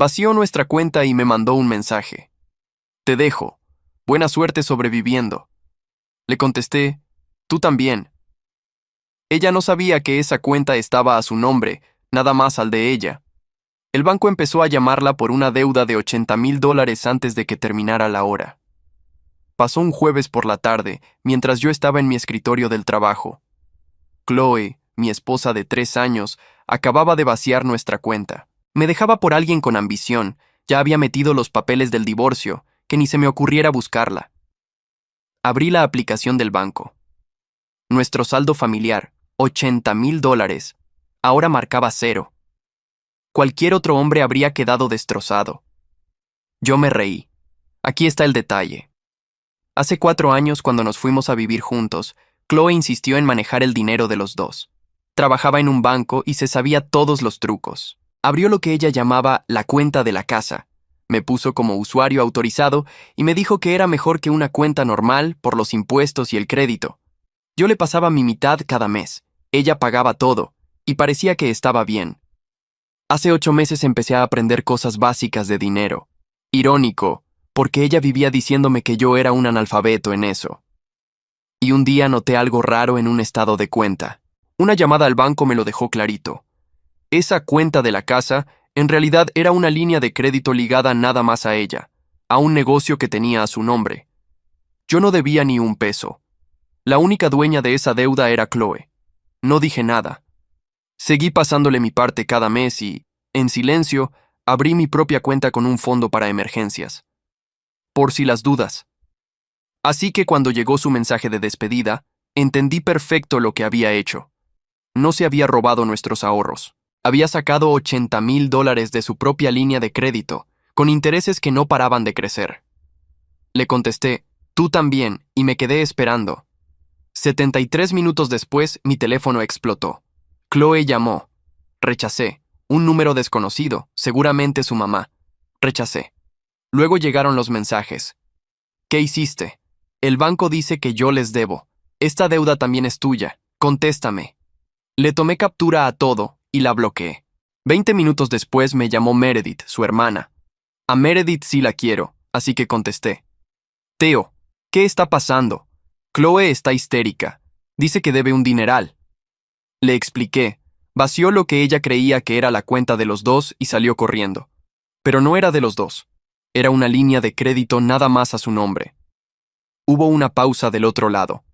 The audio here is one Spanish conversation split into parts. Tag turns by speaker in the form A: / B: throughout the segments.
A: Vació nuestra cuenta y me mandó un mensaje. Te dejo. Buena suerte sobreviviendo. Le contesté, tú también. Ella no sabía que esa cuenta estaba a su nombre, nada más al de ella. El banco empezó a llamarla por una deuda de $80,000 antes de que terminara la hora. Pasó un jueves por la tarde, mientras yo estaba en mi escritorio del trabajo. Chloe, mi esposa de 3 años, acababa de vaciar nuestra cuenta. Me dejaba por alguien con ambición, ya había metido los papeles del divorcio, que ni se me ocurriera buscarla. Abrí la aplicación del banco. Nuestro saldo familiar, $80,000, ahora marcaba 0. Cualquier otro hombre habría quedado destrozado. Yo me reí. Aquí está el detalle. Hace 4 años, cuando nos fuimos a vivir juntos, Chloe insistió en manejar el dinero de los dos. Trabajaba en un banco y se sabía todos los trucos. Abrió lo que ella llamaba la cuenta de la casa. Me puso como usuario autorizado y me dijo que era mejor que una cuenta normal por los impuestos y el crédito. Yo le pasaba mi mitad cada mes. Ella pagaba todo, y parecía que estaba bien. Hace 8 meses empecé a aprender cosas básicas de dinero. Irónico, porque ella vivía diciéndome que yo era un analfabeto en eso. Y un día noté algo raro en un estado de cuenta. Una llamada al banco me lo dejó clarito. Esa cuenta de la casa, en realidad era una línea de crédito ligada nada más a ella, a un negocio que tenía a su nombre. Yo no debía ni un peso. La única dueña de esa deuda era Chloe. No dije nada. Seguí pasándole mi parte cada mes y, en silencio, abrí mi propia cuenta con un fondo para emergencias. Por si las dudas. Así que cuando llegó su mensaje de despedida, entendí perfecto lo que había hecho. No se había robado nuestros ahorros. Había sacado $80,000 de su propia línea de crédito, con intereses que no paraban de crecer. Le contesté, tú también, y me quedé esperando. 73 minutos después, mi teléfono explotó. Chloe llamó. Rechacé. Un número desconocido, seguramente su mamá. Rechacé. Luego llegaron los mensajes. ¿Qué hiciste? El banco dice que yo les debo. Esta deuda también es tuya. Contéstame. Le tomé captura a todo y la bloqueé. 20 minutos después me llamó Meredith, su hermana. A Meredith sí la quiero, así que contesté. Theo, ¿qué está pasando? Chloe está histérica. Dice que debe un dineral. Le expliqué. Vació lo que ella creía que era la cuenta de los dos y salió corriendo. Pero no era de los dos. Era una línea de crédito nada más a su nombre. Hubo una pausa del otro lado.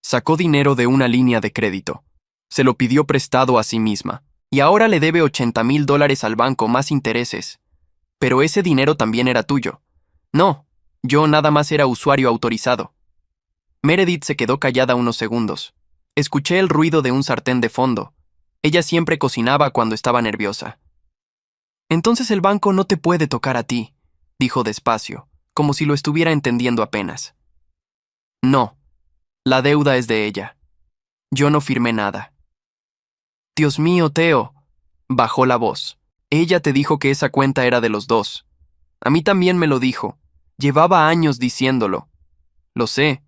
A: Sacó dinero de una línea de crédito. Se lo pidió prestado a sí misma. Y ahora le debe $80,000 al banco más intereses. Pero ese dinero también era tuyo. No, yo nada más era usuario autorizado. Meredith se quedó callada unos segundos. Escuché el ruido de un sartén de fondo. Ella siempre cocinaba cuando estaba nerviosa. Entonces el banco no te puede tocar a ti, dijo despacio, como si lo estuviera entendiendo apenas. No, la deuda es de ella. Yo no firmé nada. Dios mío, Theo, bajó la voz. Ella te dijo que esa cuenta era de los dos. A mí también me lo dijo. Llevaba años diciéndolo. Lo sé.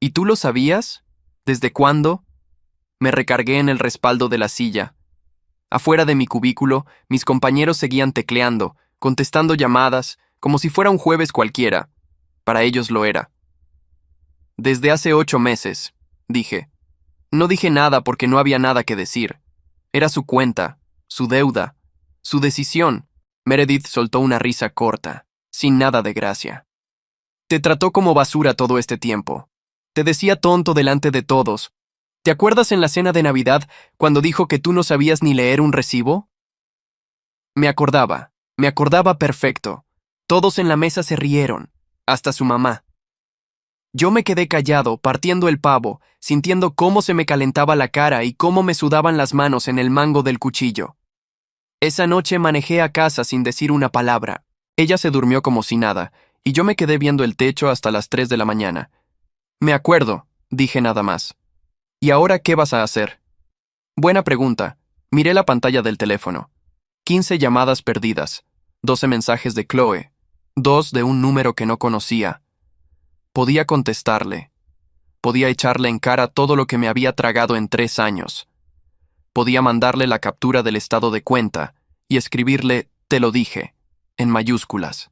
A: ¿Y tú lo sabías? ¿Desde cuándo? Me recargué en el respaldo de la silla. Afuera de mi cubículo, mis compañeros seguían tecleando, contestando llamadas, como si fuera un jueves cualquiera. Para ellos lo era. Desde hace 8 meses, dije. No dije nada porque no había nada que decir. Era su cuenta, su deuda, su decisión. Meredith soltó una risa corta, sin nada de gracia. Te trató como basura todo este tiempo. Te decía tonto delante de todos. ¿Te acuerdas en la cena de Navidad cuando dijo que tú no sabías ni leer un recibo? Me acordaba perfecto. Todos en la mesa se rieron, hasta su mamá. Yo me quedé callado, partiendo el pavo, sintiendo cómo se me calentaba la cara y cómo me sudaban las manos en el mango del cuchillo. Esa noche manejé a casa sin decir una palabra. Ella se durmió como si nada, y yo me quedé viendo el techo hasta las 3 de la mañana. Me acuerdo, dije nada más. ¿Y ahora qué vas a hacer? Buena pregunta. Miré la pantalla del teléfono. 15 llamadas perdidas, 12 mensajes de Chloe, 2 de un número que no conocía. Podía contestarle. Podía echarle en cara todo lo que me había tragado en 3 años. Podía mandarle la captura del estado de cuenta y escribirle, Te lo dije, en mayúsculas.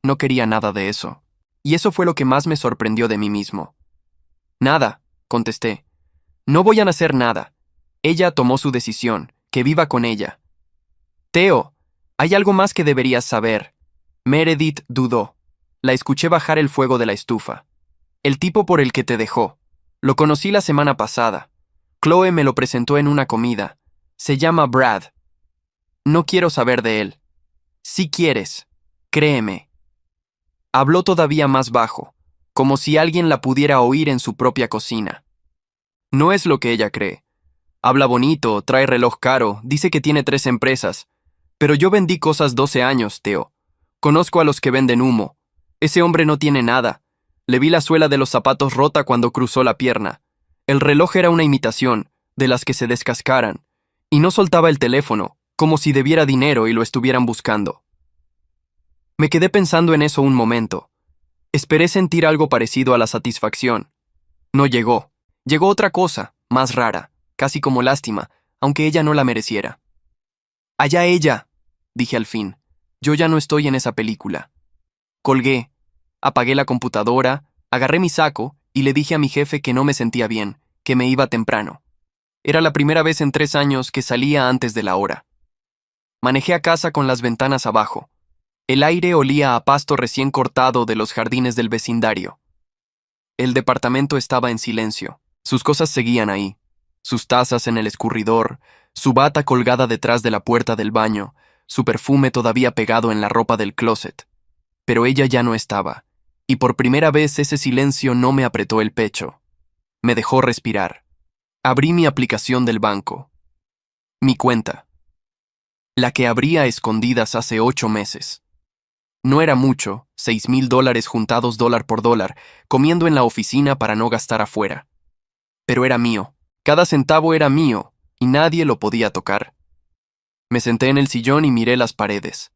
A: No quería nada de eso. Y eso fue lo que más me sorprendió de mí mismo. Nada, contesté. No voy a hacer nada. Ella tomó su decisión, que viva con ella. Theo, hay algo más que deberías saber. Meredith dudó. La escuché bajar el fuego de la estufa. El tipo por el que te dejó. Lo conocí la semana pasada. Chloe me lo presentó en una comida. Se llama Brad. No quiero saber de él. Si quieres, créeme. Habló todavía más bajo, como si alguien la pudiera oír en su propia cocina. No es lo que ella cree. Habla bonito, trae reloj caro, dice que tiene 3 empresas. Pero yo vendí cosas 12 años, Theo. Conozco a los que venden humo. Ese hombre no tiene nada. Le vi la suela de los zapatos rota cuando cruzó la pierna. El reloj era una imitación, de las que se descascaran, y no soltaba el teléfono, como si debiera dinero y lo estuvieran buscando. Me quedé pensando en eso un momento. Esperé sentir algo parecido a la satisfacción. No llegó. Llegó otra cosa, más rara, casi como lástima, aunque ella no la mereciera. «Allá ella», dije al fin. «Yo ya no estoy en esa película». Colgué, apagué la computadora, agarré mi saco y le dije a mi jefe que no me sentía bien, que me iba temprano. Era la primera vez en 3 años que salía antes de la hora. Manejé a casa con las ventanas abajo. El aire olía a pasto recién cortado de los jardines del vecindario. El departamento estaba en silencio. Sus cosas seguían ahí. Sus tazas en el escurridor, su bata colgada detrás de la puerta del baño, su perfume todavía pegado en la ropa del closet. Pero ella ya no estaba, y por primera vez ese silencio no me apretó el pecho. Me dejó respirar. Abrí mi aplicación del banco. Mi cuenta. La que abrí a escondidas hace 8 meses. No era mucho, $6,000 juntados dólar por dólar, comiendo en la oficina para no gastar afuera. Pero era mío. Cada centavo era mío, y nadie lo podía tocar. Me senté en el sillón y miré las paredes.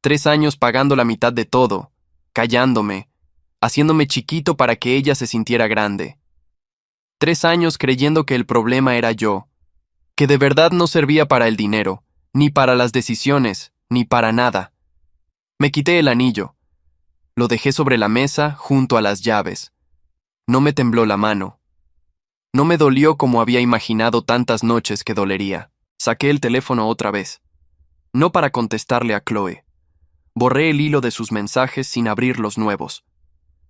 A: 3 años pagando la mitad de todo, callándome, haciéndome chiquito para que ella se sintiera grande. 3 años creyendo que el problema era yo, que de verdad no servía para el dinero, ni para las decisiones, ni para nada. Me quité el anillo. Lo dejé sobre la mesa junto a las llaves. No me tembló la mano. No me dolió como había imaginado tantas noches que dolería. Saqué el teléfono otra vez. No para contestarle a Chloe. Borré el hilo de sus mensajes sin abrir los nuevos.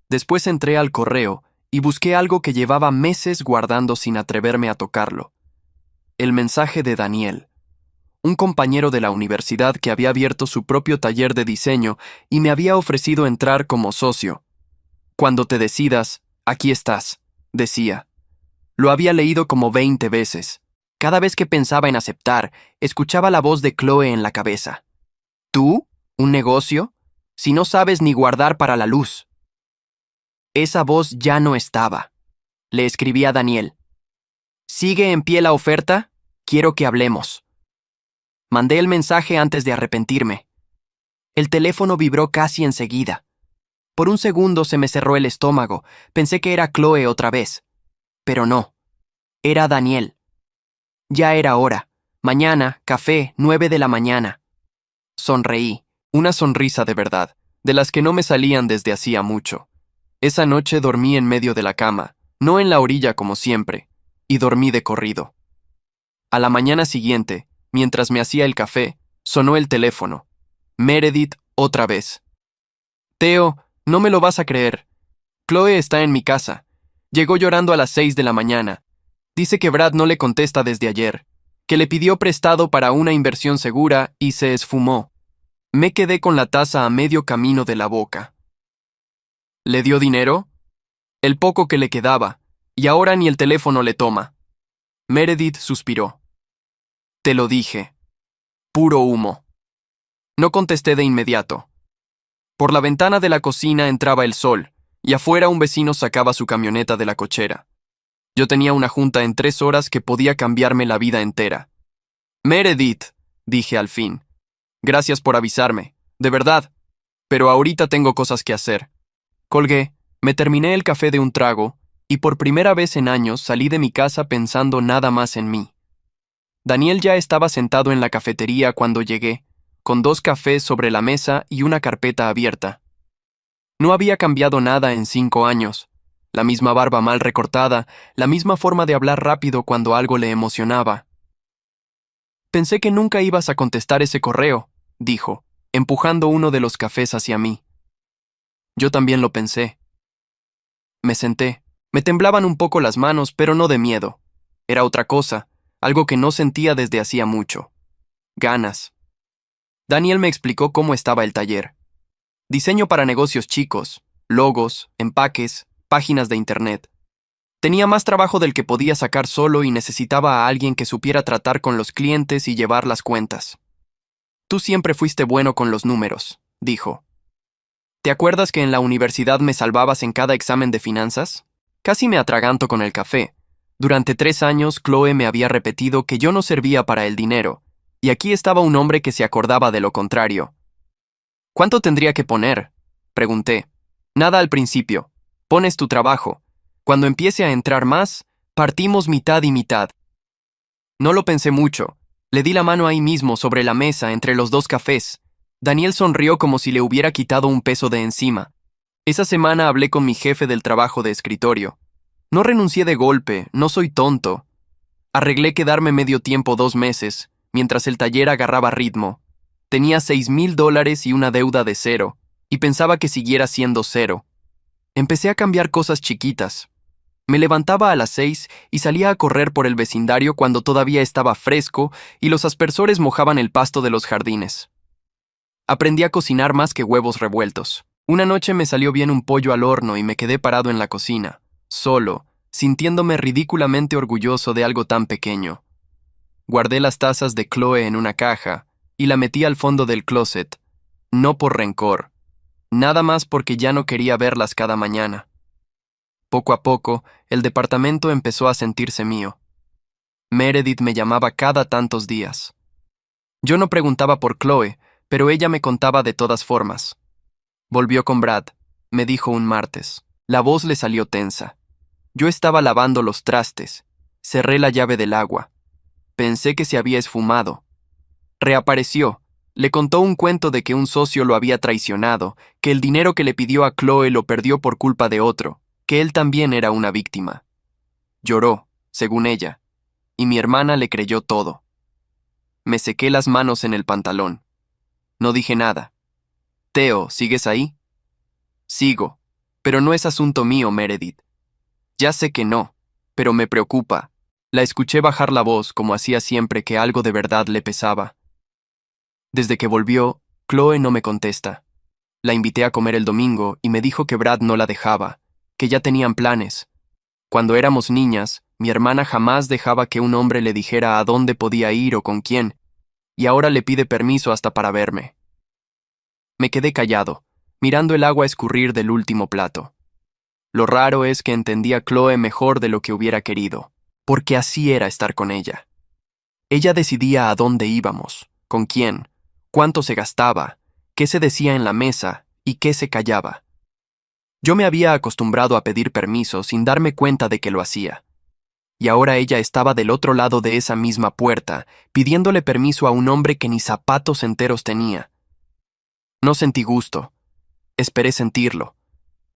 A: Después entré al correo y busqué algo que llevaba meses guardando sin atreverme a tocarlo. El mensaje de Daniel. Un compañero de la universidad que había abierto su propio taller de diseño y me había ofrecido entrar como socio. «Cuando te decidas, aquí estás», decía. Lo había leído como 20 veces. Cada vez que pensaba en aceptar, escuchaba la voz de Chloe en la cabeza. «¿Tú? ¿Un negocio? Si no sabes ni guardar para la luz». Esa voz ya no estaba. Le escribí a Daniel. «¿Sigue en pie la oferta? Quiero que hablemos». Mandé el mensaje antes de arrepentirme. El teléfono vibró casi enseguida. Por un segundo se me cerró el estómago. Pensé que era Chloe otra vez. Pero no. Era Daniel. Ya era hora. Mañana, café, 9 de la mañana. Sonreí. Una sonrisa de verdad, de las que no me salían desde hacía mucho. Esa noche dormí en medio de la cama, no en la orilla como siempre, y dormí de corrido. A la mañana siguiente, mientras me hacía el café, sonó el teléfono. Meredith otra vez. «Theo, no me lo vas a creer. Chloe está en mi casa. Llegó llorando a las 6 de la mañana. Dice que Brad no le contesta desde ayer, que le pidió prestado para una inversión segura y se esfumó». Me quedé con la taza a medio camino de la boca. ¿Le dio dinero? El poco que le quedaba, y ahora ni el teléfono le toma. Meredith suspiró. «Te lo dije. Puro humo». No contesté de inmediato. Por la ventana de la cocina entraba el sol, y afuera un vecino sacaba su camioneta de la cochera. Yo tenía una junta en 3 horas que podía cambiarme la vida entera. «Meredith», dije al fin. «Gracias por avisarme, de verdad. Pero ahorita tengo cosas que hacer». Colgué, me terminé el café de un trago, y por primera vez en años salí de mi casa pensando nada más en mí. Daniel ya estaba sentado en la cafetería cuando llegué, con 2 cafés sobre la mesa y una carpeta abierta. No había cambiado nada en 5 años. La misma barba mal recortada, la misma forma de hablar rápido cuando algo le emocionaba. Pensé que nunca ibas a contestar ese correo, dijo, empujando uno de los cafés hacia mí. Yo también lo pensé. Me senté. Me temblaban un poco las manos, pero no de miedo. Era otra cosa, algo que no sentía desde hacía mucho. Ganas. Daniel me explicó cómo estaba el taller. Diseño para negocios chicos, logos, empaques, páginas de internet. Tenía más trabajo del que podía sacar solo y necesitaba a alguien que supiera tratar con los clientes y llevar las cuentas. Tú siempre fuiste bueno con los números, dijo. ¿Te acuerdas que en la universidad me salvabas en cada examen de finanzas? Casi me atraganto con el café. Durante 3 años, Chloe me había repetido que yo no servía para el dinero, y aquí estaba un hombre que se acordaba de lo contrario. ¿Cuánto tendría que poner? Pregunté. Nada al principio. Pones tu trabajo. Cuando empiece a entrar más, partimos mitad y mitad. No lo pensé mucho. Le di la mano ahí mismo sobre la mesa entre los 2 cafés. Daniel sonrió como si le hubiera quitado un peso de encima. Esa semana hablé con mi jefe del trabajo de escritorio. No renuncié de golpe, no soy tonto. Arreglé quedarme medio tiempo 2 meses, mientras el taller agarraba ritmo. Tenía $6,000 y una deuda de 0, y pensaba que siguiera siendo 0. Empecé a cambiar cosas chiquitas. Me levantaba a las 6 y salía a correr por el vecindario cuando todavía estaba fresco y los aspersores mojaban el pasto de los jardines. Aprendí a cocinar más que huevos revueltos. Una noche me salió bien un pollo al horno y me quedé parado en la cocina, solo, sintiéndome ridículamente orgulloso de algo tan pequeño. Guardé las tazas de Chloe en una caja y la metí al fondo del closet, no por rencor, nada más porque ya no quería verlas cada mañana. Poco a poco, el departamento empezó a sentirse mío. Meredith me llamaba cada tantos días. Yo no preguntaba por Chloe, pero ella me contaba de todas formas. Volvió con Brad, me dijo un martes. La voz le salió tensa. Yo estaba lavando los trastes. Cerré la llave del agua. Pensé que se había esfumado. Reapareció. Le contó un cuento de que un socio lo había traicionado, que el dinero que le pidió a Chloe lo perdió por culpa de otro, que él también era una víctima. Lloró, según ella, y mi hermana le creyó todo. Me sequé las manos en el pantalón. No dije nada. Theo, ¿sigues ahí? Sigo, pero no es asunto mío, Meredith. Ya sé que no, pero me preocupa. La escuché bajar la voz como hacía siempre que algo de verdad le pesaba. Desde que volvió, Chloe no me contesta. La invité a comer el domingo y me dijo que Brad no la dejaba, que ya tenían planes. Cuando éramos niñas, mi hermana jamás dejaba que un hombre le dijera a dónde podía ir o con quién, y ahora le pide permiso hasta para verme. Me quedé callado, mirando el agua escurrir del último plato. Lo raro es que entendía a Chloe mejor de lo que hubiera querido, porque así era estar con ella. Ella decidía a dónde íbamos, con quién, cuánto se gastaba, qué se decía en la mesa y qué se callaba. Yo me había acostumbrado a pedir permiso sin darme cuenta de que lo hacía. Y ahora ella estaba del otro lado de esa misma puerta, pidiéndole permiso a un hombre que ni zapatos enteros tenía. No sentí gusto. Esperé sentirlo.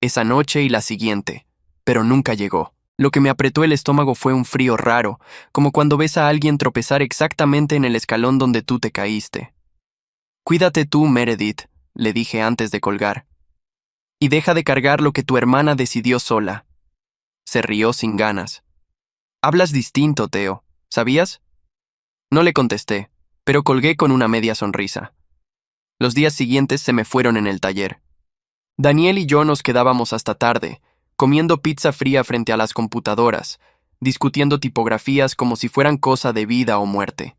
A: Esa noche y la siguiente, pero nunca llegó. Lo que me apretó el estómago fue un frío raro, como cuando ves a alguien tropezar exactamente en el escalón donde tú te caíste. Cuídate tú, Meredith, le dije antes de colgar. Y deja de cargar lo que tu hermana decidió sola. Se rió sin ganas. Hablas distinto, Theo, ¿sabías? No le contesté, pero colgué con una media sonrisa. Los días siguientes se me fueron en el taller. Daniel y yo nos quedábamos hasta tarde, comiendo pizza fría frente a las computadoras, discutiendo tipografías como si fueran cosa de vida o muerte.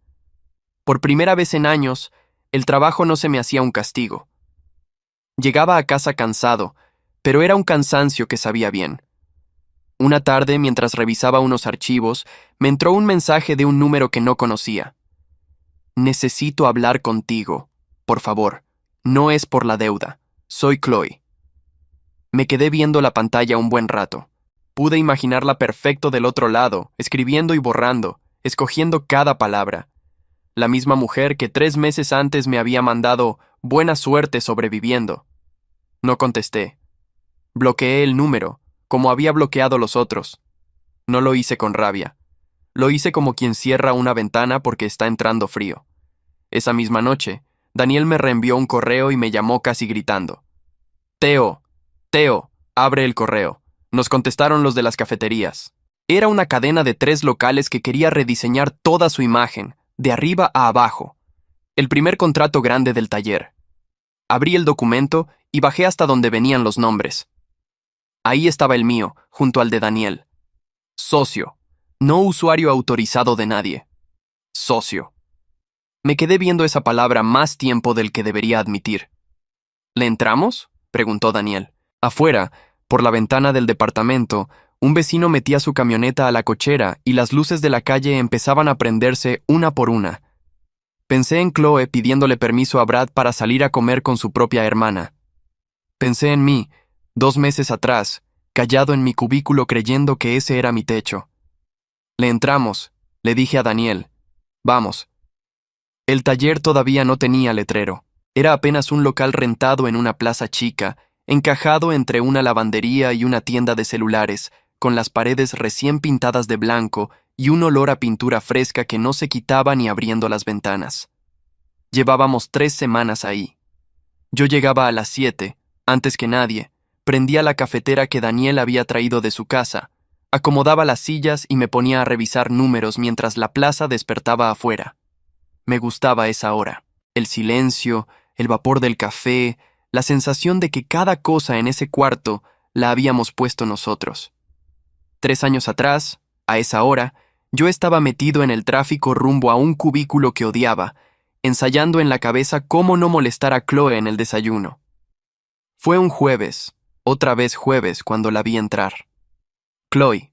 A: Por primera vez en años, el trabajo no se me hacía un castigo. Llegaba a casa cansado, pero era un cansancio que sabía bien. Una tarde, mientras revisaba unos archivos, me entró un mensaje de un número que no conocía. Necesito hablar contigo. Por favor, no es por la deuda. Soy Chloe. Me quedé viendo la pantalla un buen rato. Pude imaginarla perfecto del otro lado, escribiendo y borrando, escogiendo cada palabra. la misma mujer que 3 meses antes me había mandado buena suerte sobreviviendo. No contesté. Bloqueé el número, como había bloqueado los otros. No lo hice con rabia. Lo hice como quien cierra una ventana porque está entrando frío. Esa misma noche, Daniel me reenvió un correo y me llamó casi gritando. Teo, abre el correo. Nos contestaron los de las cafeterías. Era una cadena de 3 locales que quería rediseñar toda su imagen, de arriba a abajo. El primer contrato grande del taller. Abrí el documento y bajé hasta donde venían los nombres. Ahí estaba el mío, junto al de Daniel. Socio, no usuario autorizado de nadie. Socio. Me quedé viendo esa palabra más tiempo del que debería admitir. ¿Le entramos?, preguntó Daniel. Afuera, por la ventana del departamento, un vecino metía su camioneta a la cochera y las luces de la calle empezaban a prenderse una por una. Pensé en Chloe pidiéndole permiso a Brad para salir a comer con su propia hermana. Pensé en mí, 2 meses atrás, callado en mi cubículo creyendo que ese era mi techo. Le entramos, le dije a Daniel. Vamos. El taller todavía no tenía letrero. Era apenas un local rentado en una plaza chica, encajado entre una lavandería y una tienda de celulares, con las paredes recién pintadas de blanco y un olor a pintura fresca que no se quitaba ni abriendo las ventanas. Llevábamos 3 semanas ahí. Yo llegaba a las 7, antes que nadie, prendía la cafetera que Daniel había traído de su casa, acomodaba las sillas y me ponía a revisar números mientras la plaza despertaba afuera. Me gustaba esa hora, el silencio, el vapor del café, la sensación de que cada cosa en ese cuarto la habíamos puesto nosotros. 3 años atrás, a esa hora, yo estaba metido en el tráfico rumbo a un cubículo que odiaba, ensayando en la cabeza cómo no molestar a Chloe en el desayuno. Fue un jueves, otra vez jueves, cuando la vi entrar. Chloe.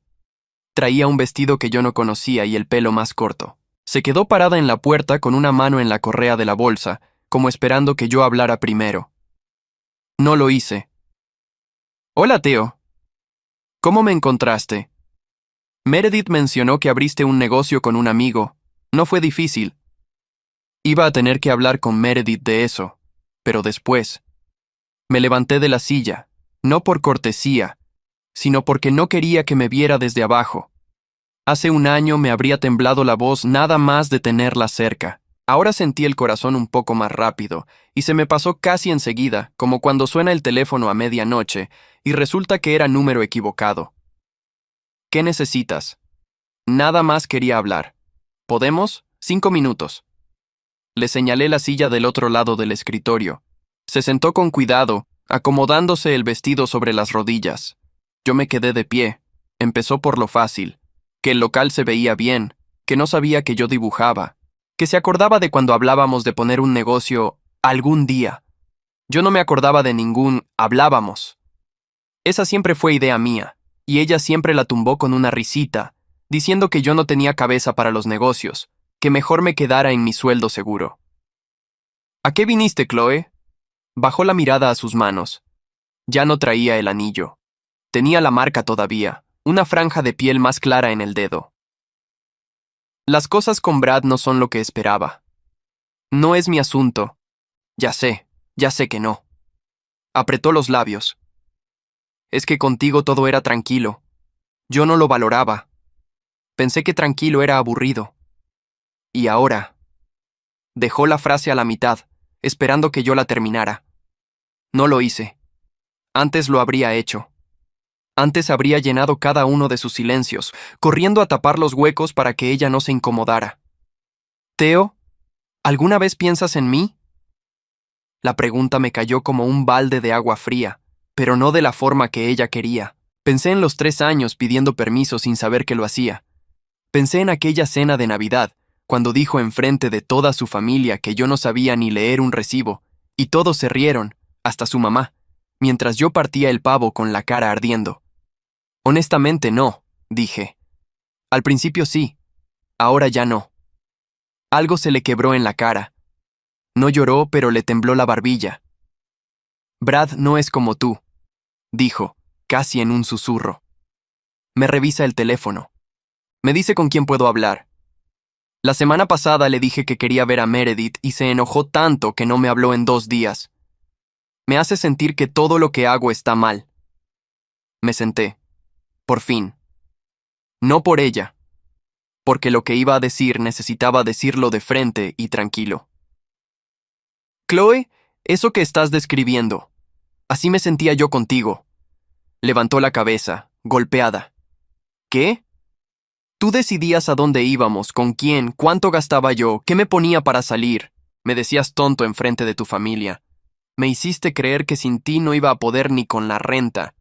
A: Traía un vestido que yo no conocía y el pelo más corto. Se quedó parada en la puerta con una mano en la correa de la bolsa, como esperando que yo hablara primero. No lo hice. Hola, Teo. ¿Cómo me encontraste? Meredith mencionó que abriste un negocio con un amigo. No fue difícil. Iba a tener que hablar con Meredith de eso, pero después. Me levanté de la silla, no por cortesía, sino porque no quería que me viera desde abajo. Hace 1 año me habría temblado la voz nada más de tenerla cerca. Ahora sentí el corazón un poco más rápido, y se me pasó casi enseguida, como cuando suena el teléfono a medianoche, y resulta que era número equivocado. ¿Qué necesitas? Nada más quería hablar. ¿Podemos? 5 minutos. Le señalé la silla del otro lado del escritorio. Se sentó con cuidado, acomodándose el vestido sobre las rodillas. Yo me quedé de pie. Empezó por lo fácil, que el local se veía bien, que no sabía que yo dibujaba, que se acordaba de cuando hablábamos de poner un negocio algún día. Yo no me acordaba de ningún hablábamos. Esa siempre fue idea mía, y ella siempre la tumbó con una risita, diciendo que yo no tenía cabeza para los negocios, que mejor me quedara en mi sueldo seguro. ¿A qué viniste, Chloe? Bajó la mirada a sus manos. Ya no traía el anillo. Tenía la marca todavía, una franja de piel más clara en el dedo. Las cosas con Brad no son lo que esperaba. No es mi asunto. Ya sé que no. Apretó los labios. Es que contigo todo era tranquilo. Yo no lo valoraba. Pensé que tranquilo era aburrido. Y ahora. Dejó la frase a la mitad, esperando que yo la terminara. No lo hice. Antes lo habría hecho. Antes habría llenado cada uno de sus silencios, corriendo a tapar los huecos para que ella no se incomodara. Teo, ¿alguna vez piensas en mí? La pregunta me cayó como un balde de agua fría, pero no de la forma que ella quería. Pensé en los 3 años pidiendo permiso sin saber que lo hacía. Pensé en aquella cena de Navidad, cuando dijo enfrente de toda su familia que yo no sabía ni leer un recibo, y todos se rieron, hasta su mamá, mientras yo partía el pavo con la cara ardiendo. Honestamente no, dije. Al principio sí, ahora ya no. Algo se le quebró en la cara. No lloró, pero le tembló la barbilla. Brad no es como tú, dijo, casi en un susurro. Me revisa el teléfono. Me dice con quién puedo hablar. La semana pasada le dije que quería ver a Meredith y se enojó tanto que no me habló en 2 días. Me hace sentir que todo lo que hago está mal. Me senté. Por fin. No por ella, porque lo que iba a decir necesitaba decirlo de frente y tranquilo. Chloe, eso que estás describiendo, así me sentía yo contigo. Levantó la cabeza, golpeada. ¿Qué? Tú decidías a dónde íbamos, con quién, cuánto gastaba yo, qué me ponía para salir. Me decías tonto enfrente de tu familia. Me hiciste creer que sin ti no iba a poder ni con la renta.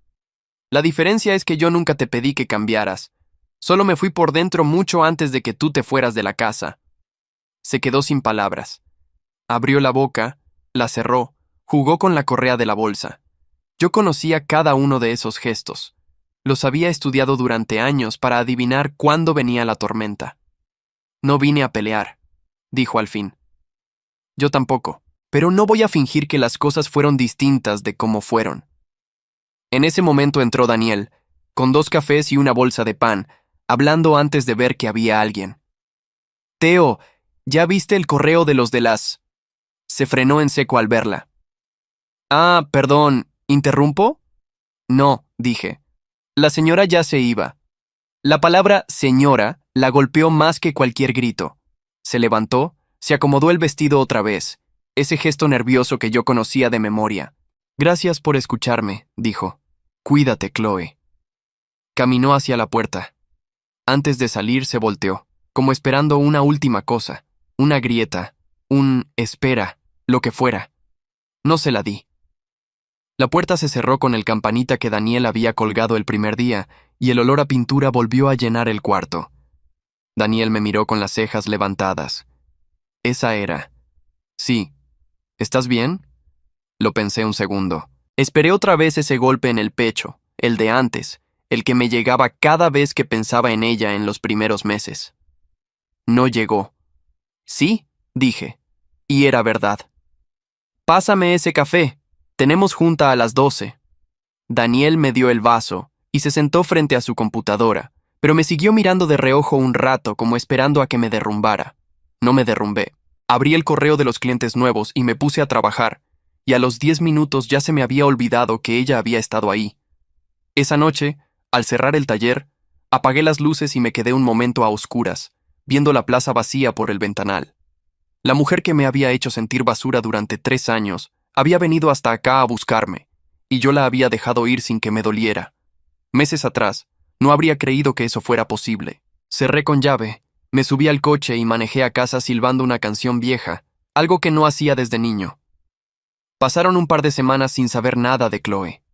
A: La diferencia es que yo nunca te pedí que cambiaras. Solo me fui por dentro mucho antes de que tú te fueras de la casa. Se quedó sin palabras. Abrió la boca, la cerró, jugó con la correa de la bolsa. Yo conocía cada uno de esos gestos. Los había estudiado durante años para adivinar cuándo venía la tormenta. No vine a pelear, dijo al fin. Yo tampoco, pero no voy a fingir que las cosas fueron distintas de cómo fueron. En ese momento entró Daniel, con 2 cafés y una bolsa de pan, hablando antes de ver que había alguien. Teo, ¿ya viste el correo de los de las...? Se frenó en seco al verla. Ah, perdón, ¿interrumpo? No, dije. La señora ya se iba. La palabra señora la golpeó más que cualquier grito. Se levantó, se acomodó el vestido otra vez, ese gesto nervioso que yo conocía de memoria. Gracias por escucharme, dijo. Cuídate, Chloe. Caminó hacia la puerta. Antes de salir se volteó, como esperando una última cosa, una grieta, un espera, lo que fuera. No se la di. La puerta se cerró con el campanita que Daniel había colgado el primer día, y el olor a pintura volvió a llenar el cuarto. Daniel me miró con las cejas levantadas. Esa era. Sí. ¿Estás bien? Lo pensé un segundo. Esperé otra vez ese golpe en el pecho, el de antes, el que me llegaba cada vez que pensaba en ella en los primeros meses. No llegó. Sí, dije. Y era verdad. Pásame ese café. Tenemos junta a las 12. Daniel me dio el vaso y se sentó frente a su computadora, pero me siguió mirando de reojo un rato como esperando a que me derrumbara. No me derrumbé. Abrí el correo de los clientes nuevos y me puse a trabajar, y a los 10 minutos ya se me había olvidado que ella había estado ahí. Esa noche, al cerrar el taller, apagué las luces y me quedé un momento a oscuras, viendo la plaza vacía por el ventanal. La mujer que me había hecho sentir basura durante 3 años había venido hasta acá a buscarme, y yo la había dejado ir sin que me doliera. Meses atrás, no habría creído que eso fuera posible. Cerré con llave, me subí al coche y manejé a casa silbando una canción vieja, algo que no hacía desde niño. Pasaron un par de semanas sin saber nada de Chloe.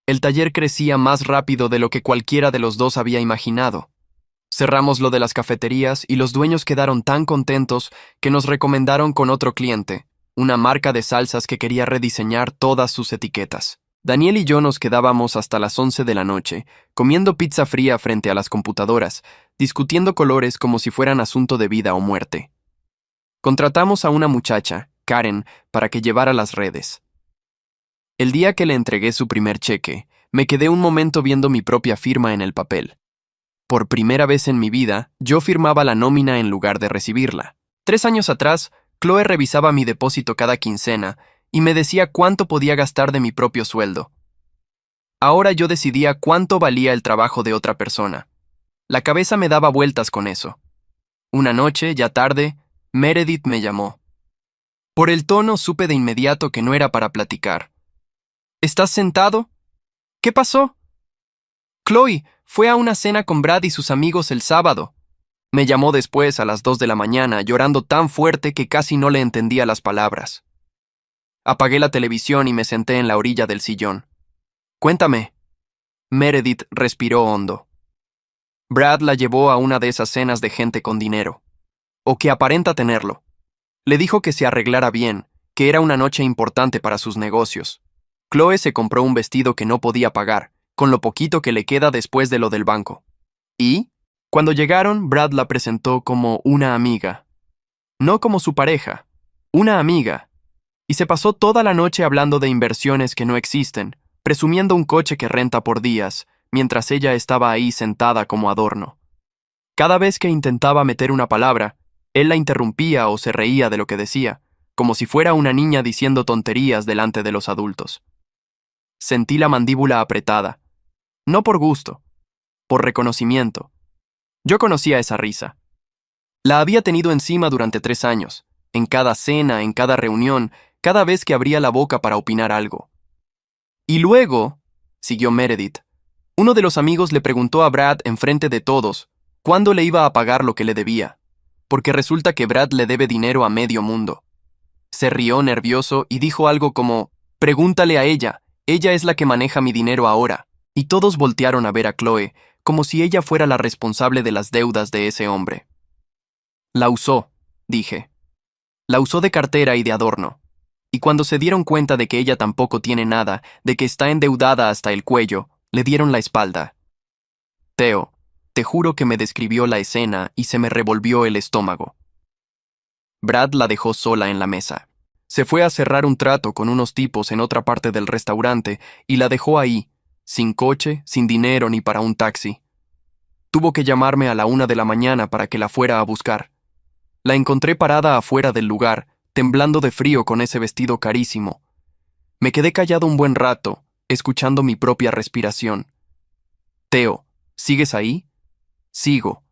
A: El taller crecía más rápido de lo que cualquiera de los dos había imaginado. Cerramos lo de las cafeterías y los dueños quedaron tan contentos que nos recomendaron con otro cliente, una marca de salsas que quería rediseñar todas sus etiquetas. Daniel y yo nos quedábamos hasta las 11 de la noche, comiendo pizza fría frente a las computadoras, discutiendo colores como si fueran asunto de vida o muerte. Contratamos a una muchacha, Karen, para que llevara las redes. El día que le entregué su primer cheque, me quedé un momento viendo mi propia firma en el papel. Por primera vez en mi vida, yo firmaba la nómina en lugar de recibirla. 3 años atrás, Chloe revisaba mi depósito cada quincena y me decía cuánto podía gastar de mi propio sueldo. Ahora yo decidía cuánto valía el trabajo de otra persona. La cabeza me daba vueltas con eso. Una noche, ya tarde, Meredith me llamó. Por el tono supe de inmediato que no era para platicar. ¿Estás sentado? ¿Qué pasó? Chloe fue a una cena con Brad y sus amigos el sábado. Me llamó después a las 2 de la mañana, llorando tan fuerte que casi no le entendía las palabras. Apagué la televisión y me senté en la orilla del sillón. Cuéntame. Meredith respiró hondo. Brad la llevó a una de esas cenas de gente con dinero. O que aparenta tenerlo. Le dijo que se arreglara bien, que era una noche importante para sus negocios. Chloe se compró un vestido que no podía pagar, con lo poquito que le queda después de lo del banco. ¿Y? Cuando llegaron, Brad la presentó como una amiga. No como su pareja, una amiga. Y se pasó toda la noche hablando de inversiones que no existen, presumiendo un coche que renta por días, mientras ella estaba ahí sentada como adorno. Cada vez que intentaba meter una palabra, Él la interrumpía o se reía de lo que decía, como si fuera una niña diciendo tonterías delante de los adultos. Sentí la mandíbula apretada, no por gusto, por reconocimiento. Yo conocía esa risa. La había tenido encima durante 3 años, en cada cena, en cada reunión, cada vez que abría la boca para opinar algo. Y luego, siguió Meredith, uno de los amigos le preguntó a Brad enfrente de todos cuándo le iba a pagar lo que le debía, porque resulta que Brad le debe dinero a medio mundo. Se rió nervioso y dijo algo como, pregúntale a ella es la que maneja mi dinero ahora, y todos voltearon a ver a Chloe, como si ella fuera la responsable de las deudas de ese hombre. La usó, dije. La usó de cartera y de adorno. Y cuando se dieron cuenta de que ella tampoco tiene nada, de que está endeudada hasta el cuello, le dieron la espalda. Theo, te juro que me describió la escena y se me revolvió el estómago. Brad la dejó sola en la mesa. Se fue a cerrar un trato con unos tipos en otra parte del restaurante y la dejó ahí, sin coche, sin dinero ni para un taxi. Tuvo que llamarme a la 1 de la mañana para que la fuera a buscar. La encontré parada afuera del lugar, temblando de frío con ese vestido carísimo. Me quedé callado un buen rato, escuchando mi propia respiración. Theo, ¿sigues ahí? Sigo.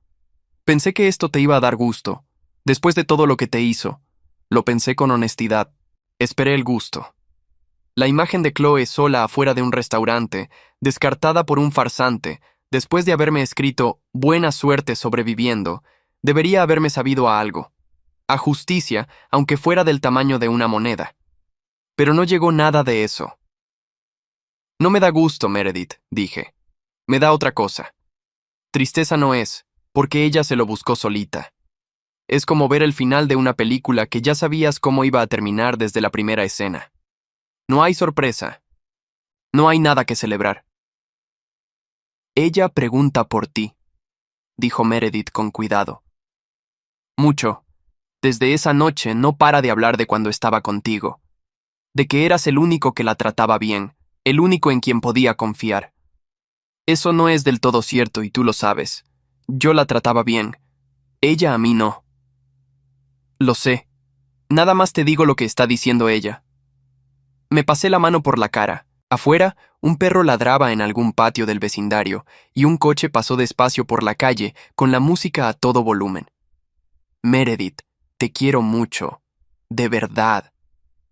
A: Pensé que esto te iba a dar gusto. Después de todo lo que te hizo. Lo pensé con honestidad. Esperé el gusto. La imagen de Chloe sola afuera de un restaurante, descartada por un farsante, después de haberme escrito «buena suerte sobreviviendo», debería haberme sabido a algo. A justicia, aunque fuera del tamaño de una moneda. Pero no llegó nada de eso. No me da gusto, Meredith, dije. Me da otra cosa. Tristeza no es, porque ella se lo buscó solita. Es como ver el final de una película que ya sabías cómo iba a terminar desde la primera escena. No hay sorpresa. No hay nada que celebrar. Ella pregunta por ti, dijo Meredith con cuidado. Mucho. Desde esa noche no para de hablar de cuando estaba contigo. De que eras el único que la trataba bien, el único en quien podía confiar. Eso no es del todo cierto y tú lo sabes. Yo la trataba bien. Ella a mí no. Lo sé. Nada más te digo lo que está diciendo ella. Me pasé la mano por la cara. Afuera, un perro ladraba en algún patio del vecindario y un coche pasó despacio por la calle con la música a todo volumen. Meredith, te quiero mucho. De verdad.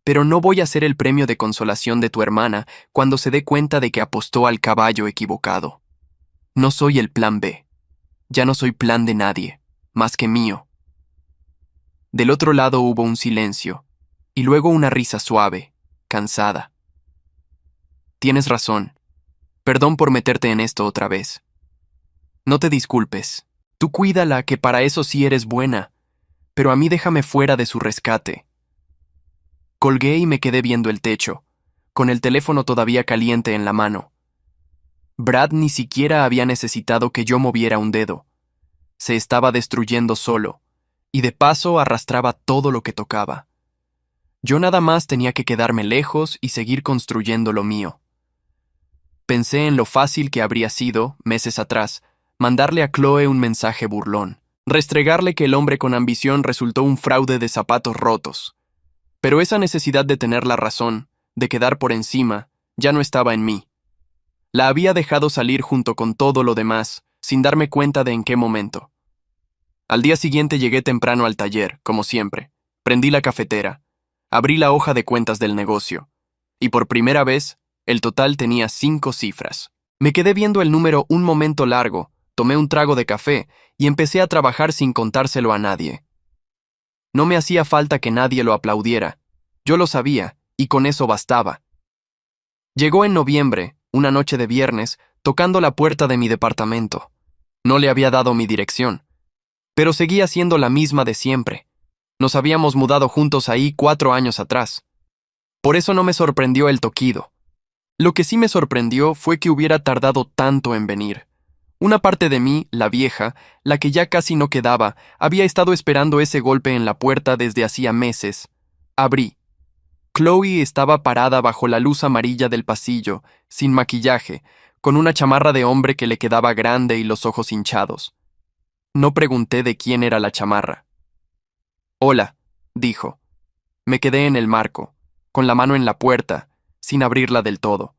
A: Pero no voy a ser el premio de consolación de tu hermana cuando se dé cuenta de que apostó al caballo equivocado. No soy el plan B. Ya no soy plan de nadie, más que mío. Del otro lado hubo un silencio, y luego una risa suave, cansada. Tienes razón. Perdón por meterte en esto otra vez. No te disculpes. Tú cuídala, que para eso sí eres buena, pero a mí déjame fuera de su rescate. Colgué y me quedé viendo el techo, con el teléfono todavía caliente en la mano. Brad ni siquiera había necesitado que yo moviera un dedo. Se estaba destruyendo solo, y de paso arrastraba todo lo que tocaba. Yo nada más tenía que quedarme lejos y seguir construyendo lo mío. Pensé en lo fácil que habría sido, meses atrás, mandarle a Chloe un mensaje burlón, restregarle que el hombre con ambición resultó un fraude de zapatos rotos. Pero esa necesidad de tener la razón, de quedar por encima, ya no estaba en mí. La había dejado salir junto con todo lo demás, sin darme cuenta de en qué momento. Al día siguiente llegué temprano al taller, como siempre. Prendí la cafetera. Abrí la hoja de cuentas del negocio. Y por primera vez, el total tenía 5 cifras. Me quedé viendo el número un momento largo, tomé un trago de café y empecé a trabajar sin contárselo a nadie. No me hacía falta que nadie lo aplaudiera. Yo lo sabía, y con eso bastaba. Llegó en noviembre, una noche de viernes, tocando la puerta de mi departamento. No le había dado mi dirección, pero seguía siendo la misma de siempre. Nos habíamos mudado juntos ahí 4 años atrás. Por eso no me sorprendió el toquido. Lo que sí me sorprendió fue que hubiera tardado tanto en venir. Una parte de mí, la vieja, la que ya casi no quedaba, había estado esperando ese golpe en la puerta desde hacía meses. Abrí. Chloe estaba parada bajo la luz amarilla del pasillo, sin maquillaje, con una chamarra de hombre que le quedaba grande y los ojos hinchados. No pregunté de quién era la chamarra. Hola, dijo. Me quedé en el marco, con la mano en la puerta, sin abrirla del todo.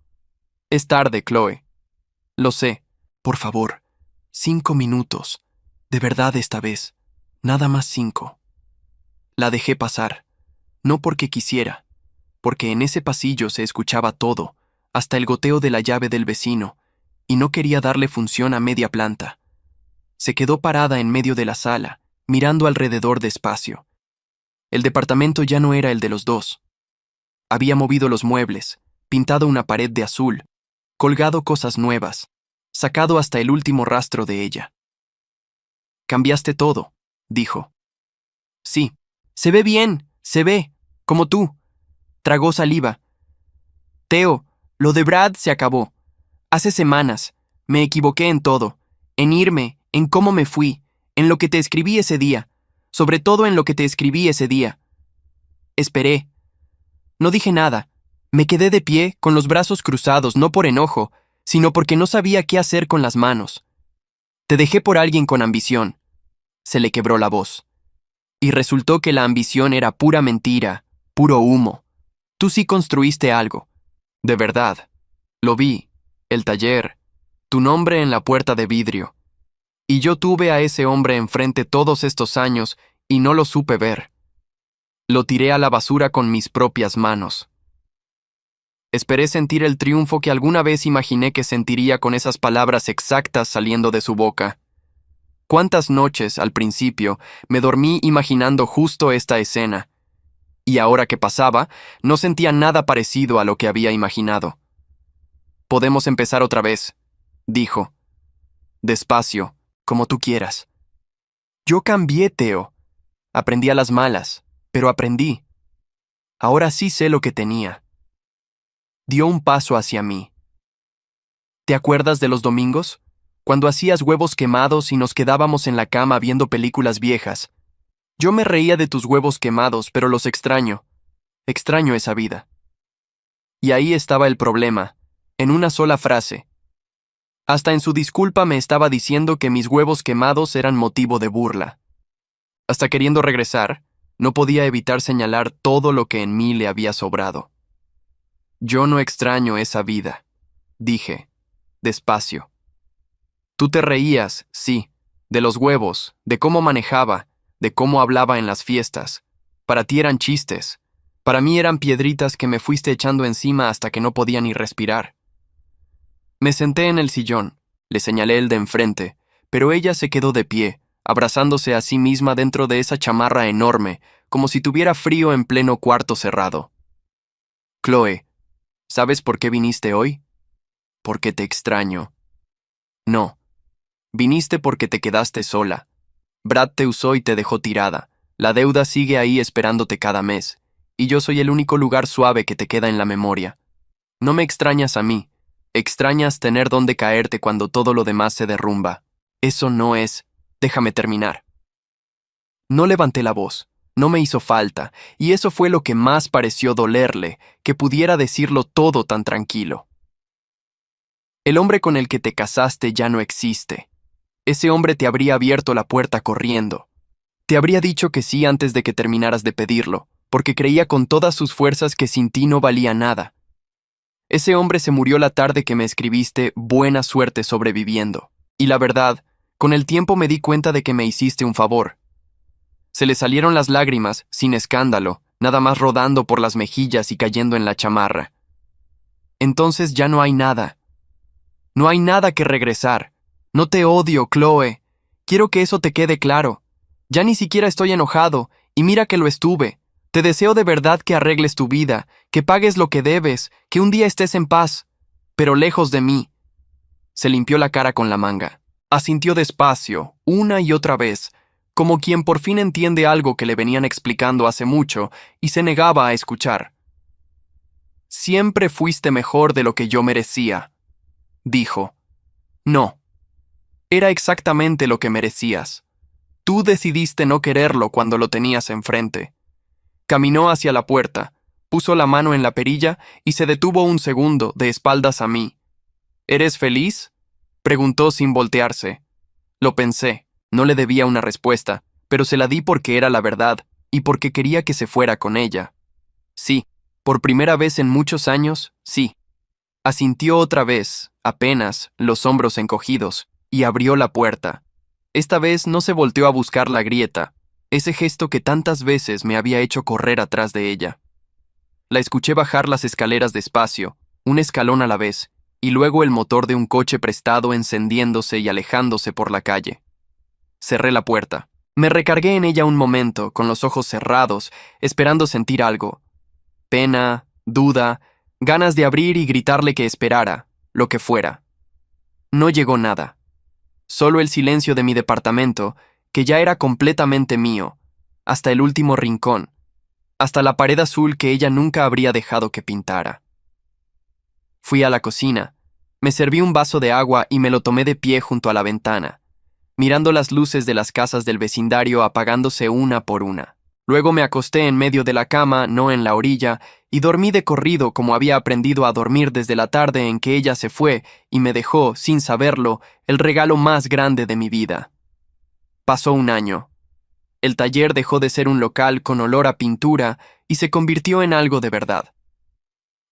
A: Es tarde, Chloe. Lo sé. Por favor, 5 minutos. De verdad esta vez. Nada más 5. La dejé pasar. No porque quisiera, porque en ese pasillo se escuchaba todo, hasta el goteo de la llave del vecino, y no quería darle función a media planta. Se quedó parada en medio de la sala, mirando alrededor despacio. El departamento ya no era el de los dos. Había movido los muebles, pintado una pared de azul, colgado cosas nuevas, sacado hasta el último rastro de ella. Cambiaste todo, dijo. Sí, se ve bien, se ve, como tú. Tragó saliva. Theo, lo de Brad se acabó. Hace semanas. Me equivoqué en todo. En irme, en cómo me fui, en lo que te escribí ese día. Sobre todo en lo que te escribí ese día. Esperé. No dije nada. Me quedé de pie, con los brazos cruzados, no por enojo, sino porque no sabía qué hacer con las manos. Te dejé por alguien con ambición. Se le quebró la voz. Y resultó que la ambición era pura mentira, puro humo. Tú sí construiste algo. De verdad. Lo vi. El taller. Tu nombre en la puerta de vidrio. Y yo tuve a ese hombre enfrente todos estos años y no lo supe ver. Lo tiré a la basura con mis propias manos. Esperé sentir el triunfo que alguna vez imaginé que sentiría con esas palabras exactas saliendo de su boca. Cuántas noches, al principio, me dormí imaginando justo esta escena. Y ahora que pasaba, no sentía nada parecido a lo que había imaginado. Podemos empezar otra vez, dijo. Despacio, como tú quieras. Yo cambié, Theo. Aprendí a las malas, pero aprendí. Ahora sí sé lo que tenía. Dio un paso hacia mí. ¿Te acuerdas de los domingos? Cuando hacías huevos quemados y nos quedábamos en la cama viendo películas viejas. Yo me reía de tus huevos quemados, pero los extraño. Extraño esa vida. Y ahí estaba el problema, en una sola frase. Hasta en su disculpa me estaba diciendo que mis huevos quemados eran motivo de burla. Hasta queriendo regresar, no podía evitar señalar todo lo que en mí le había sobrado. Yo no extraño esa vida, dije, despacio. Tú te reías, sí, de los huevos, de cómo manejaba, de cómo hablaba en las fiestas. Para ti eran chistes. Para mí eran piedritas que me fuiste echando encima hasta que no podía ni respirar. Me senté en el sillón, le señalé el de enfrente, pero ella se quedó de pie, abrazándose a sí misma dentro de esa chamarra enorme, como si tuviera frío en pleno cuarto cerrado. Chloe, ¿sabes por qué viniste hoy? Porque te extraño. No. Viniste porque te quedaste sola. Brad te usó y te dejó tirada. La deuda sigue ahí esperándote cada mes, y yo soy el único lugar suave que te queda en la memoria. No me extrañas a mí. Extrañas tener dónde caerte cuando todo lo demás se derrumba. Eso no es... Déjame terminar. No levanté la voz, no me hizo falta, y eso fue lo que más pareció dolerle, que pudiera decirlo todo tan tranquilo. El hombre con el que te casaste ya no existe. Ese hombre te habría abierto la puerta corriendo. Te habría dicho que sí antes de que terminaras de pedirlo, porque creía con todas sus fuerzas que sin ti no valía nada. Ese hombre se murió la tarde que me escribiste buena suerte sobreviviendo. Y la verdad, con el tiempo me di cuenta de que me hiciste un favor. Se le salieron las lágrimas, sin escándalo, nada más rodando por las mejillas y cayendo en la chamarra. Entonces ya no hay nada. No hay nada que regresar. No te odio, Chloe. Quiero que eso te quede claro. Ya ni siquiera estoy enojado, y mira que lo estuve. Te deseo de verdad que arregles tu vida, que pagues lo que debes, que un día estés en paz, pero lejos de mí. Se limpió la cara con la manga. Asintió despacio, una y otra vez, como quien por fin entiende algo que le venían explicando hace mucho y se negaba a escuchar. Siempre fuiste mejor de lo que yo merecía, dijo. No. Era exactamente lo que merecías. Tú decidiste no quererlo cuando lo tenías enfrente. Caminó hacia la puerta, puso la mano en la perilla y se detuvo un segundo, de espaldas a mí. ¿Eres feliz?, preguntó sin voltearse. Lo pensé, no le debía una respuesta, pero se la di porque era la verdad. y porque quería que se fuera con ella. Sí, por primera vez en muchos años, sí. Asintió otra vez, apenas, los hombros encogidos, y abrió la puerta. Esta vez no se volteó a buscar la grieta, ese gesto que tantas veces me había hecho correr atrás de ella. La escuché bajar las escaleras despacio, un escalón a la vez, y luego el motor de un coche prestado encendiéndose y alejándose por la calle. Cerré la puerta. Me recargué en ella un momento, con los ojos cerrados, esperando sentir algo. Pena, duda, ganas de abrir y gritarle que esperara, lo que fuera. No llegó nada. Solo el silencio de mi departamento, que ya era completamente mío, hasta el último rincón, hasta la pared azul que ella nunca habría dejado que pintara. Fui a la cocina, me serví un vaso de agua y me lo tomé de pie junto a la ventana, mirando las luces de las casas del vecindario apagándose una por una. Luego me acosté en medio de la cama, no en la orilla, y dormí de corrido como había aprendido a dormir desde la tarde en que ella se fue y me dejó, sin saberlo, el regalo más grande de mi vida. Pasó un año. El taller dejó de ser un local con olor a pintura y se convirtió en algo de verdad.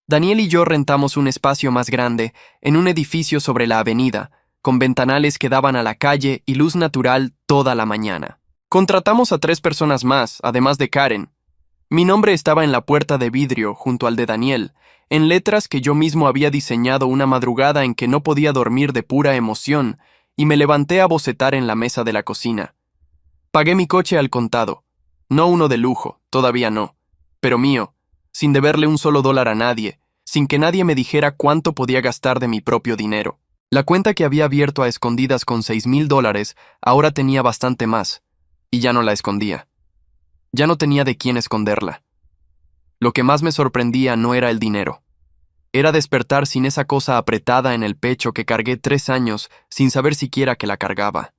A: Daniel y yo rentamos un espacio más grande, en un edificio sobre la avenida, con ventanales que daban a la calle y luz natural toda la mañana. Contratamos a 3 personas más, además de Karen. Mi nombre estaba en la puerta de vidrio, junto al de Daniel, en letras que yo mismo había diseñado una madrugada en que no podía dormir de pura emoción, y me levanté a bocetar en la mesa de la cocina. Pagué mi coche al contado. No uno de lujo, todavía no, pero mío, sin deberle un solo dólar a nadie, sin que nadie me dijera cuánto podía gastar de mi propio dinero. La cuenta que había abierto a escondidas con $6,000 ahora tenía bastante más, y ya no la escondía. Ya no tenía de quién esconderla. Lo que más me sorprendía no era el dinero. Era despertar sin esa cosa apretada en el pecho que cargué 3 años sin saber siquiera que la cargaba.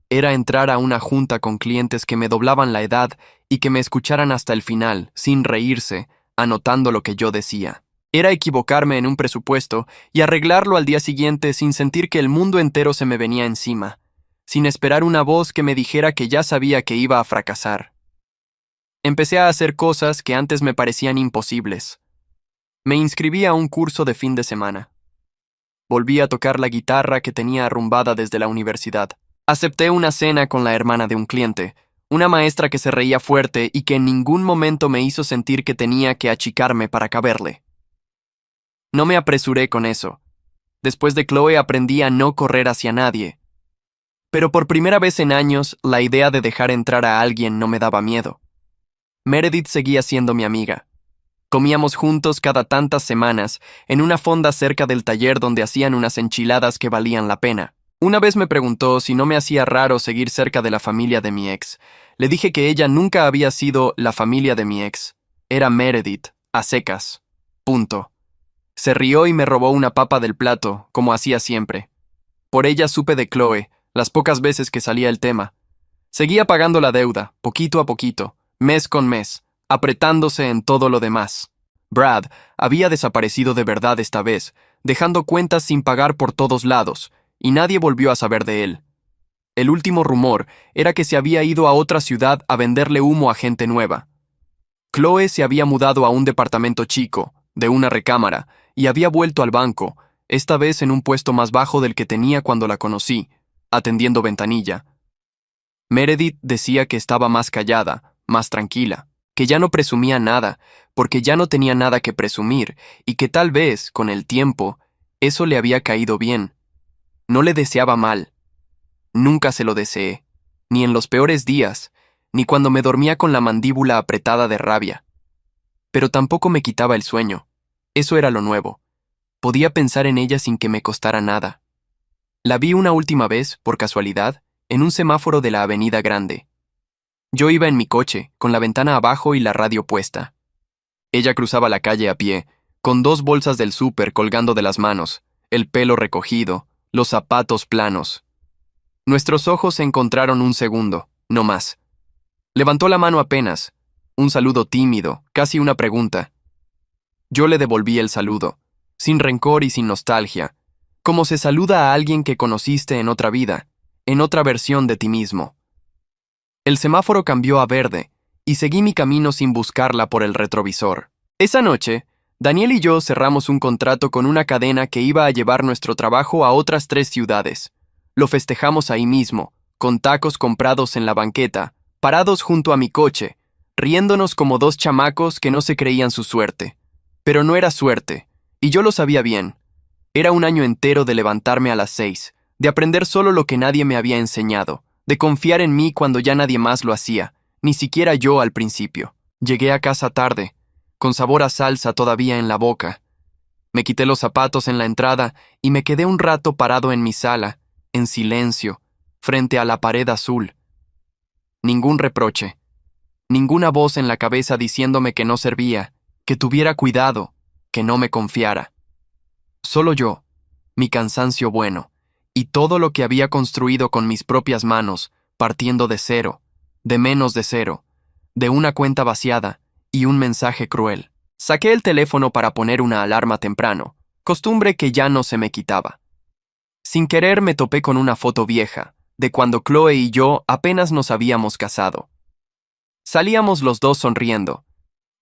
A: Era entrar a una junta con clientes que me doblaban la edad y que me escucharan hasta el final, sin reírse, anotando lo que yo decía. Era equivocarme en un presupuesto y arreglarlo al día siguiente sin sentir que el mundo entero se me venía encima, sin esperar una voz que me dijera que ya sabía que iba a fracasar. Empecé a hacer cosas que antes me parecían imposibles. Me inscribí a un curso de fin de semana. Volví a tocar la guitarra que tenía arrumbada desde la universidad. Acepté una cena con la hermana de un cliente, una maestra que se reía fuerte y que en ningún momento me hizo sentir que tenía que achicarme para caberle. No me apresuré con eso. Después de Chloe aprendí a no correr hacia nadie. Pero por primera vez en años, la idea de dejar entrar a alguien no me daba miedo. Meredith seguía siendo mi amiga. Comíamos juntos cada tantas semanas, en una fonda cerca del taller donde hacían unas enchiladas que valían la pena. Una vez me preguntó si no me hacía raro seguir cerca de la familia de mi ex. Le dije que ella nunca había sido la familia de mi ex. Era Meredith, a secas. Punto. Se rió y me robó una papa del plato, como hacía siempre. Por ella supe de Chloe, las pocas veces que salía el tema. Seguía pagando la deuda, poquito a poquito, mes con mes, apretándose en todo lo demás. Brad había desaparecido de verdad esta vez, dejando cuentas sin pagar por todos lados, y nadie volvió a saber de él. El último rumor era que se había ido a otra ciudad a venderle humo a gente nueva. Chloe se había mudado a un departamento chico, de una recámara, y había vuelto al banco, esta vez en un puesto más bajo del que tenía cuando la conocí, atendiendo ventanilla. Meredith decía que estaba más callada, más tranquila, que ya no presumía nada, porque ya no tenía nada que presumir, y que tal vez, con el tiempo, eso le había caído bien. No le deseaba mal. Nunca se lo deseé, ni en los peores días, ni cuando me dormía con la mandíbula apretada de rabia. Pero tampoco me quitaba el sueño. Eso era lo nuevo. Podía pensar en ella sin que me costara nada. La vi una última vez, por casualidad, en un semáforo de la Avenida Grande. Yo iba en mi coche, con la ventana abajo y la radio puesta. Ella cruzaba la calle a pie, con 2 bolsas del súper colgando de las manos, el pelo recogido, los zapatos planos. Nuestros ojos se encontraron un segundo, no más. Levantó la mano apenas, un saludo tímido, casi una pregunta. Yo le devolví el saludo, sin rencor y sin nostalgia, como se saluda a alguien que conociste en otra vida, en otra versión de ti mismo. El semáforo cambió a verde, y seguí mi camino sin buscarla por el retrovisor. Esa noche, Daniel y yo cerramos un contrato con una cadena que iba a llevar nuestro trabajo a otras 3 ciudades. Lo festejamos ahí mismo, con tacos comprados en la banqueta, parados junto a mi coche, riéndonos como 2 chamacos que no se creían su suerte. Pero no era suerte, y yo lo sabía bien. Era un año entero de levantarme a las 6, de aprender solo lo que nadie me había enseñado, de confiar en mí cuando ya nadie más lo hacía, ni siquiera yo al principio. Llegué a casa tarde, con sabor a salsa todavía en la boca. Me quité los zapatos en la entrada y me quedé un rato parado en mi sala, en silencio, frente a la pared azul. Ningún reproche, ninguna voz en la cabeza diciéndome que no servía, que tuviera cuidado, que no me confiara. Solo yo, mi cansancio bueno, y todo lo que había construido con mis propias manos, partiendo de cero, de menos de cero, de una cuenta vaciada y un mensaje cruel. Saqué el teléfono para poner una alarma temprano, costumbre que ya no se me quitaba. Sin querer me topé con una foto vieja, de cuando Chloe y yo apenas nos habíamos casado. Salíamos los dos sonriendo,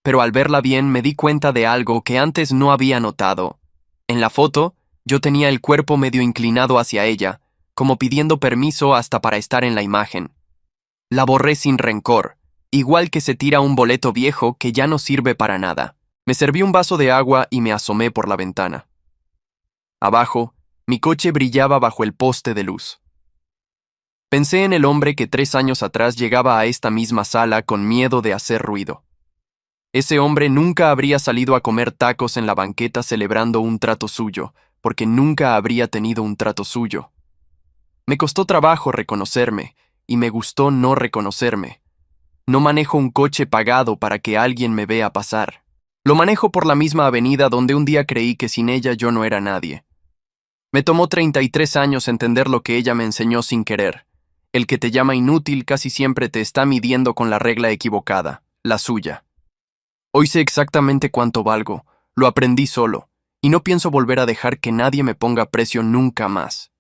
A: pero al verla bien me di cuenta de algo que antes no había notado. En la foto, yo tenía el cuerpo medio inclinado hacia ella, como pidiendo permiso hasta para estar en la imagen. La borré sin rencor, igual que se tira un boleto viejo que ya no sirve para nada. Me serví un vaso de agua y me asomé por la ventana. Abajo, mi coche brillaba bajo el poste de luz. Pensé en el hombre que 3 años atrás llegaba a esta misma sala con miedo de hacer ruido. Ese hombre nunca habría salido a comer tacos en la banqueta celebrando un trato suyo, porque nunca habría tenido un trato suyo. Me costó trabajo reconocerme, y me gustó no reconocerme. No manejo un coche pagado para que alguien me vea pasar. Lo manejo por la misma avenida donde un día creí que sin ella yo no era nadie. Me tomó 33 años entender lo que ella me enseñó sin querer. El que te llama inútil casi siempre te está midiendo con la regla equivocada, la suya. Hoy sé exactamente cuánto valgo, lo aprendí solo, y no pienso volver a dejar que nadie me ponga precio nunca más.